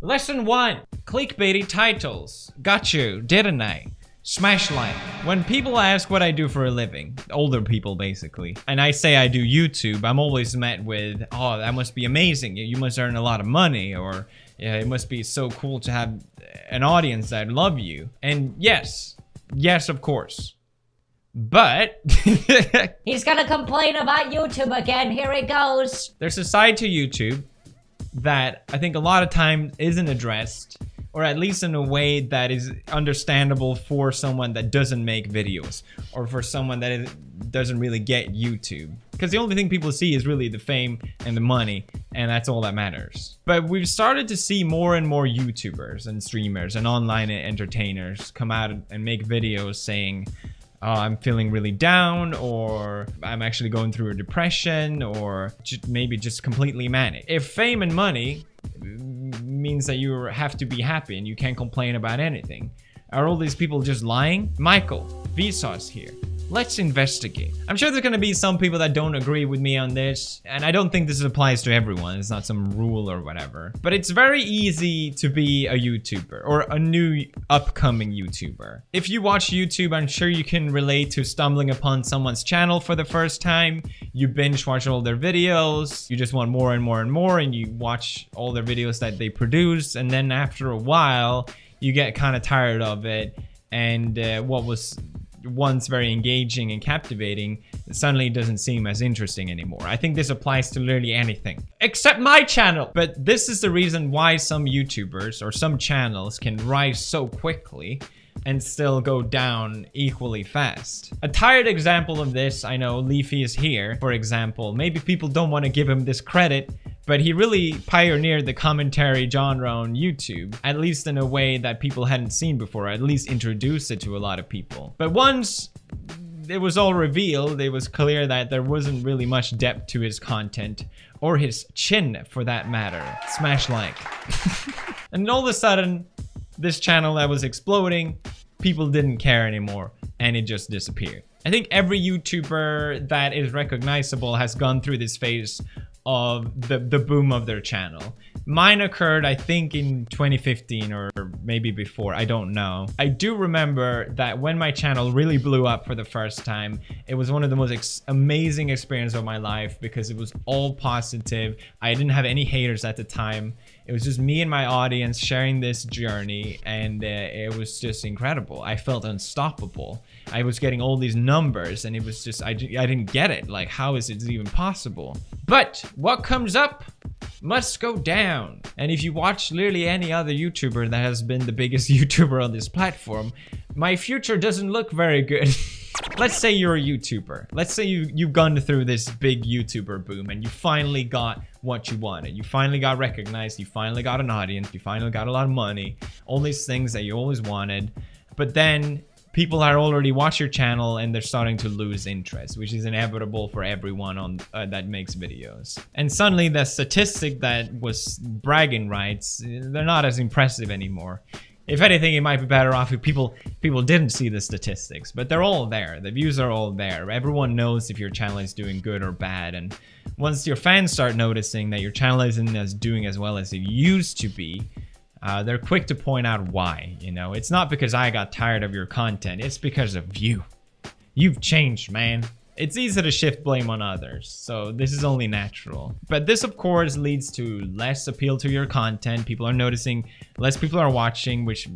Lesson 1. Clickbaity titles. Got you, didn't I? Smash like. When people ask what I do for a living, older people basically, and I say I do YouTube, I'm always met with, oh, that must be amazing. You must earn a lot of money, or yeah, it must be so cool to have an audience that love you. And yes, of course. But he's gonna complain about YouTube again. Here it goes. There's a side to YouTube that I think a lot of times isn't addressed, or at least in a way that is understandable for someone that doesn't make videos, or for someone that doesn't really get YouTube. Because the only thing people see is really the fame and the money, and that's all that matters. But we've started to see more and more YouTubers and streamers and online entertainers come out and make videos saying, oh, I'm feeling really down, or I'm actually going through a depression, or maybe just completely manic. If fame and money means that you have to be happy and you can't complain about anything, are all these people just lying? Michael, Vsauce here. Let's investigate. I'm sure there's gonna be some people that don't agree with me on this, and I don't think this applies to everyone. It's not some rule or whatever. But it's very easy to be a YouTuber, or a new upcoming YouTuber. If you watch YouTube, I'm sure you can relate to stumbling upon someone's channel for the first time. You binge watch all their videos, you just want more and more and more, and you watch all their videos that they produce, and then after a while, you get kind of tired of it, and what was once very engaging and captivating suddenly doesn't seem as interesting anymore. I think this applies to literally anything except my channel. But this is the reason why some YouTubers or some channels can rise so quickly and still go down equally fast. A tired example of this, I know Leafy is here, for example. Maybe people don't want to give him this credit, but he really pioneered the commentary genre on YouTube, at least in a way that people hadn't seen before, at least introduced it to a lot of people. But once it was all revealed, it was clear that there wasn't really much depth to his content, or his chin for that matter. Smash like. And all of a sudden, this channel that was exploding, people didn't care anymore, and it just disappeared. I think every YouTuber that is recognizable has gone through this phase of the boom of their channel. Mine occurred, I think, in 2015 or maybe before, I don't know. I do remember that when my channel really blew up for the first time, it was one of the most amazing experiences of my life because it was all positive. I didn't have any haters at the time. It was just me and my audience sharing this journey, and it was just incredible. I felt unstoppable. I was getting all these numbers, and it was just, I didn't get it. Like, how is it even possible? But what comes up must go down. And if you watch literally any other YouTuber that has been the biggest YouTuber on this platform, my future doesn't look very good. Let's say you're a YouTuber. Let's say you've gone through this big YouTuber boom and you finally got what you wanted. You finally got recognized, you finally got an audience, you finally got a lot of money, all these things that you always wanted. But then people are already watch your channel and they're starting to lose interest, which is inevitable for everyone on that makes videos. And suddenly the statistic that was bragging rights, they're not as impressive anymore. If anything, it might be better off if people didn't see the statistics, but they're all there. The views are all there. Everyone knows if your channel is doing good or bad. And once your fans start noticing that your channel isn't doing as well as it used to be, they're quick to point out why. You know, it's not because I got tired of your content. It's because of you. You've changed, man. It's easy to shift blame on others, so this is only natural. But this, of course, leads to less appeal to your content. People are noticing, less people are watching, which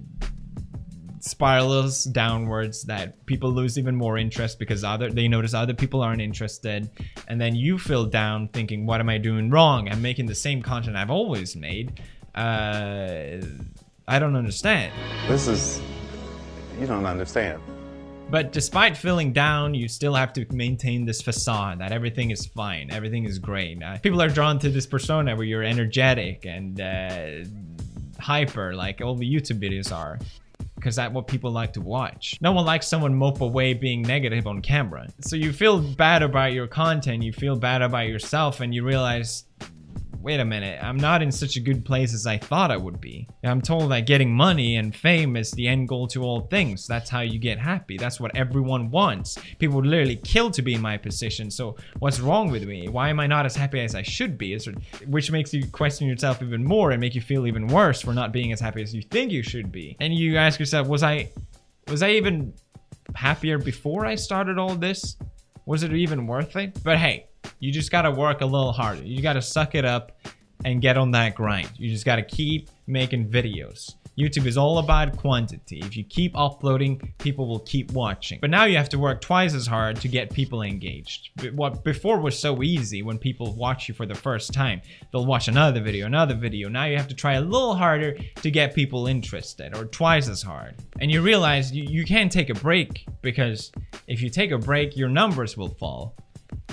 spirals downwards, that people lose even more interest because they notice other people aren't interested. And then you feel down thinking, what am I doing wrong? I'm making the same content I've always made. I don't understand. You don't understand. But despite feeling down, you still have to maintain this facade that everything is fine, everything is great. People are drawn to this persona where you're energetic and hyper, like all the YouTube videos are, because that's what people like to watch. No one likes someone mope away being negative on camera. So you feel bad about your content, you feel bad about yourself, and you realize, wait a minute, I'm not in such a good place as I thought I would be. I'm told that getting money and fame is the end goal to all things. That's how you get happy. That's what everyone wants. People would literally kill to be in my position. So what's wrong with me? Why am I not as happy as I should be? Which makes you question yourself even more and make you feel even worse for not being as happy as you think you should be. And you ask yourself, was I even happier before I started all this? Was it even worth it? But hey, you just gotta work a little harder. You gotta suck it up and get on that grind. You just gotta keep making videos. YouTube is all about quantity. If you keep uploading, people will keep watching. But now you have to work twice as hard to get people engaged. What before was so easy, when people watch you for the first time, they'll watch another video. Now you have to try a little harder to get people interested, or twice as hard. And you realize you can't take a break, because if you take a break, your numbers will fall.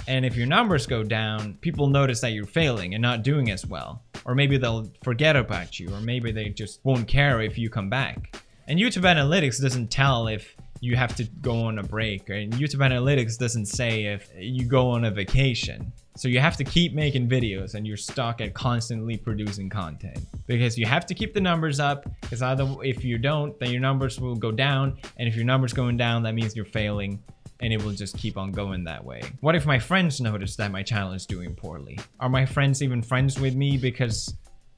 And if your numbers go down, people notice that you're failing and not doing as well. Or maybe they'll forget about you, or maybe they just won't care if you come back. And YouTube Analytics doesn't tell if you have to go on a break, and YouTube Analytics doesn't say if you go on a vacation. So you have to keep making videos, and you're stuck at constantly producing content, because you have to keep the numbers up, because if you don't, then your numbers will go down, and if your numbers going down, that means you're failing. And it will just keep on going that way. What if my friends notice that my channel is doing poorly? Are my friends even friends with me because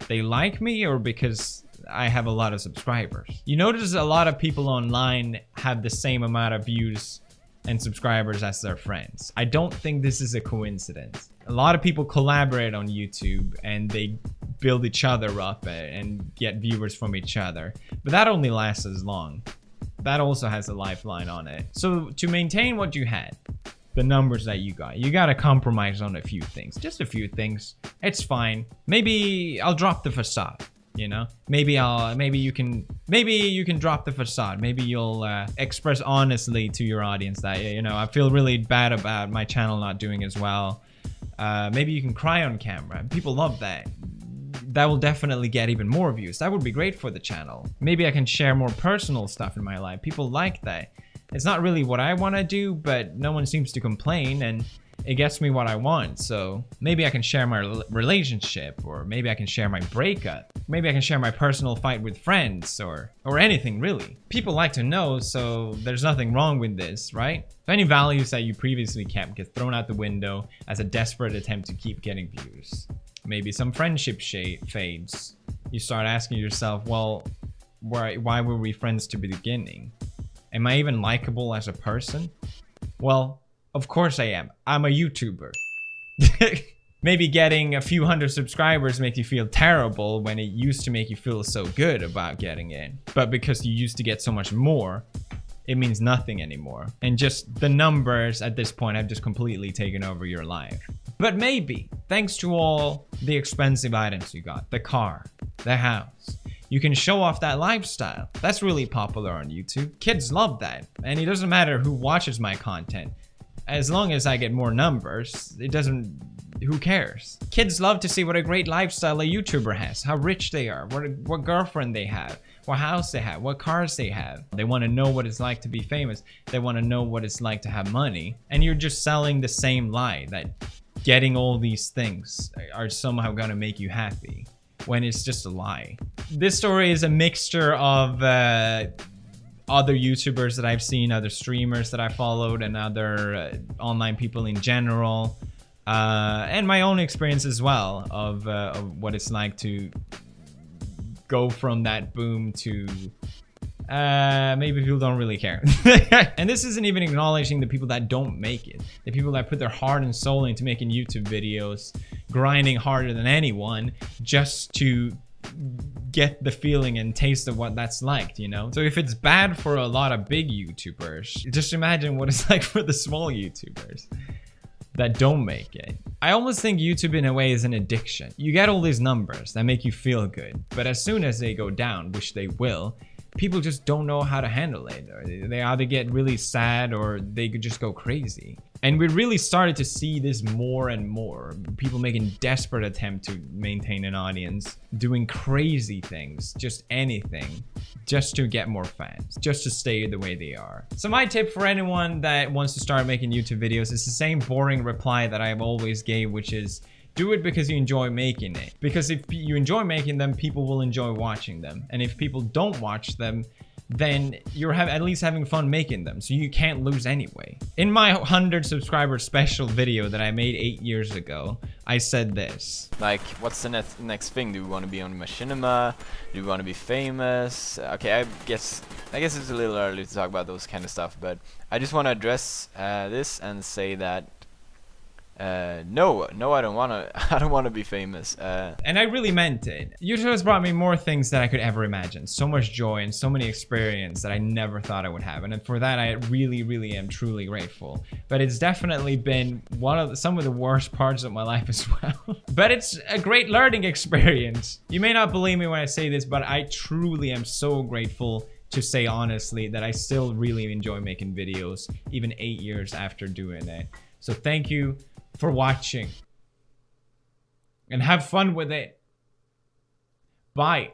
they like me, or because I have a lot of subscribers? You notice a lot of people online have the same amount of views and subscribers as their friends. I don't think this is a coincidence. A lot of people collaborate on YouTube and they build each other up and get viewers from each other. But that only lasts as long. That also has a lifeline on it. So to maintain what you had, the numbers that you gotta compromise on a few things. Just a few things. It's fine. Maybe I'll drop the facade, you know? Maybe you can drop the facade. Maybe you'll express honestly to your audience that, you know, I feel really bad about my channel not doing as well. Maybe you can cry on camera. People love that. That will definitely get even more views. That would be great for the channel. Maybe I can share more personal stuff in my life. People like that. It's not really what I want to do, but no one seems to complain, and it gets me what I want. So maybe I can share my relationship, or maybe I can share my breakup. Maybe I can share my personal fight with friends, or anything really. People like to know, so there's nothing wrong with this, right? So any values that you previously kept get thrown out the window as a desperate attempt to keep getting views. Maybe some friendship fades. You start asking yourself, well, why were we friends to the beginning? Am I even likable as a person? Well, of course I am. I'm a YouTuber. Maybe getting a few hundred subscribers make you feel terrible when it used to make you feel so good about getting in. But because you used to get so much more, it means nothing anymore. And just the numbers at this point have just completely taken over your life. But maybe, thanks to all the expensive items you got, the car, the house, you can show off that lifestyle. That's really popular on YouTube. Kids love that. And it doesn't matter who watches my content. As long as I get more numbers, who cares? Kids love to see what a great lifestyle a YouTuber has, how rich they are, what girlfriend they have, what house they have, what cars they have. They want to know what it's like to be famous. They want to know what it's like to have money. And you're just selling the same lie that getting all these things are somehow gonna make you happy, when it's just a lie. This story is a mixture of other YouTubers that I've seen, other streamers that I followed, and other online people in general, and my own experience as well of what it's like to go from that boom to maybe people don't really care. And this isn't even acknowledging the people that don't make it, the people that put their heart and soul into making YouTube videos, grinding harder than anyone just to get the feeling and taste of what that's like, you know? So if it's bad for a lot of big YouTubers, just imagine what it's like for the small YouTubers that don't make it. I almost think YouTube in a way is an addiction. You get all these numbers that make you feel good, but as soon as they go down, which they will, people just don't know how to handle it. Or they either get really sad or they could just go crazy. And we really started to see this more and more. People making desperate attempt to maintain an audience, doing crazy things, just anything, just to get more fans, just to stay the way they are. So my tip for anyone that wants to start making YouTube videos is the same boring reply that I've always gave, which is Do it because you enjoy making it. Because if you enjoy making them, people will enjoy watching them. And if people don't watch them, then you're at least having fun making them, so you can't lose anyway. In my 100 subscriber special video that I made 8 years ago, I said this. Like, what's the next thing? Do we want to be on machinima? Do we want to be famous? Okay, I guess it's a little early to talk about those kind of stuff, but I just want to address this and say that no, I don't want to be famous. And I really meant it. YouTube has brought me more things that I could ever imagine. So much joy and so many experiences that I never thought I would have. And for that, I really am truly grateful. But it's definitely been some of the worst parts of my life as well. But it's a great learning experience. You may not believe me when I say this, but I truly am so grateful to say honestly that I still really enjoy making videos, even 8 years after doing it. So thank you for watching, and have fun with it. Bye.